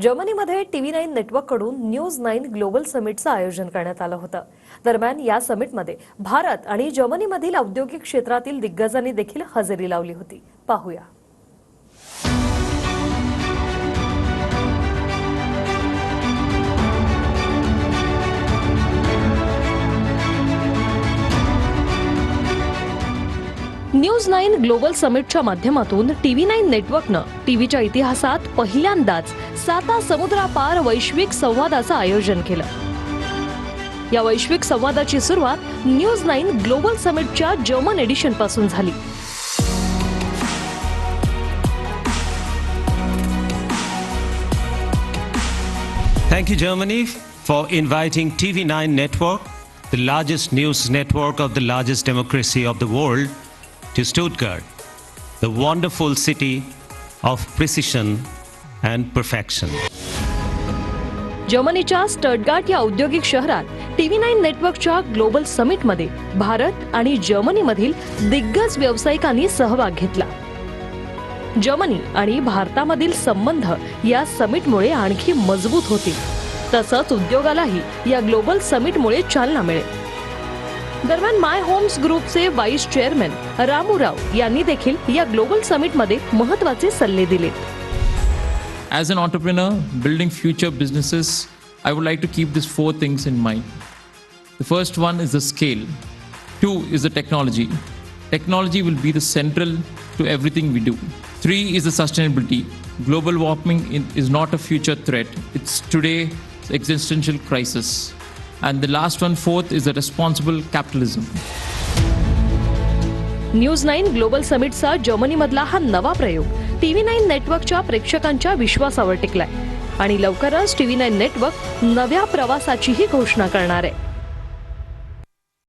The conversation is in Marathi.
जर्मनीमध्ये TV9 नेटवर्ककडून न्यूज 9 ग्लोबल समिटचं आयोजन करण्यात आलं होतं। दरम्यान या समिटमध्ये भारत आणि जर्मनीमधील औद्योगिक क्षेत्रातील दिग्गजांनी देखील हजेरी लावली होती। पाहूया। न्यूज 9 ग्लोबल समिटच्या माध्यमातून TV9 नेटवर्कनं टीव्हीच्या इतिहासात पहिल्यांदाच 7 समुद्रापार वैश्विक संवादाचं आयोजन केलं। या वैश्विक संवादाची सुरुवात न्यूज 9 ग्लोबल समिटच्या जर्मन एडिशन पासून झाली। Thank you, Germany, for inviting TV9 network, the largest news network of the largest democracy of the world, to Stuttgart, the wonderful city of precision and perfection. जर्मनीच्या स्टटगार्ट या औद्योगिक शहरात TV9 नेटवर्कच्या ग्लोबल समिटमध्ये भारत आणि जर्मनीमधील दिग्गज व्यावसायिकांनी सहभाग घेतला। जर्मनी आणि भारतामधील संबंध या समिटमुळे आणखी मजबूत होतील, तसंच उद्योगालाही या ग्लोबल समिटमुळे चालना मिळेल। दरम्यान माय होम्स ग्रुपचे वाईस चेअरमन रामू राव यांनी देखील या ग्लोबल समिटमध्ये महत्त्वाचे सल्ले दिलेत। As an entrepreneur building future businesses, I would like to keep these 4 things in mind. The first one is the scale. 2 is the technology. Technology will be the central to everything we do. 3 is the sustainability. Global warming is not a future threat. It's today's existential crisis. And the last one, 4th, is the responsible capitalism. News 9 global समिटचा जर्मनीमधला हा नवा प्रयोग TV9 नेटवर्कच्या प्रेक्षकांच्या विश्वासावर टिकलाय आणि लवकरच TV9 नेटवर्क नव्या प्रवासाचीही घोषणा करणार आहे।